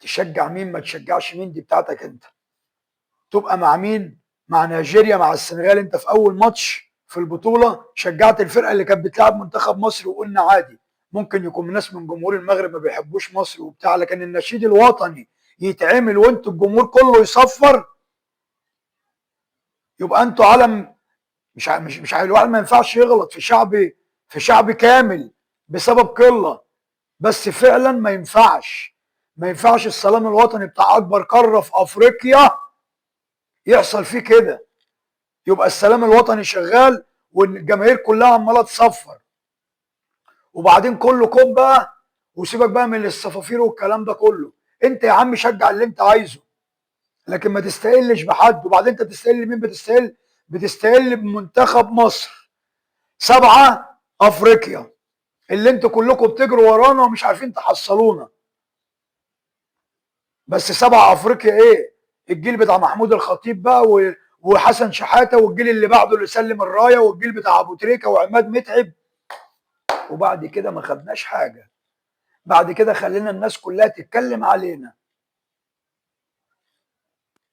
تشجع مين ما تشجعش مين دي بتاعتك انت. تبقى مع مين؟ مع نيجيريا، مع السنغال. انت في اول ماتش في البطوله شجعت الفرقه اللي كانت بتلعب منتخب مصر، وقلنا عادي ممكن يكون ناس من جمهور المغرب ما بيحبوش مصر وبتاع، لكن النشيد الوطني يتعمل وانتوا الجمهور كله يصفر، يبقى انتوا علم. مش الواحد ما ينفعش يغلط في شعب كامل بسبب قله، بس فعلا ما ينفعش السلام الوطني بتاع اكبر قاره في افريقيا يحصل فيه كده. يبقى السلام الوطني شغال والجماهير كلها عماله تصفر، وبعدين كله كوم بقى، وسيبك بقى من الصفافير والكلام ده كله. انت يا عم شجع اللي انت عايزه، لكن ما تستقلش بحد. وبعدين انت بتستقل مين؟ بتستقل بمنتخب مصر 7 افريقيا اللي انتوا كلكم بتجروا ورانا ومش عارفين تحصلونا. بس 7 افريقيا ايه؟ الجيل بتاع محمود الخطيب بقى وحسن شحاته، والجيل اللي بعده اللي سلم الرايه، والجيل بتاع ابو تريكه وعماد متعب. وبعد كده ما خدناش حاجه. بعد كده خلينا الناس كلها تتكلم علينا.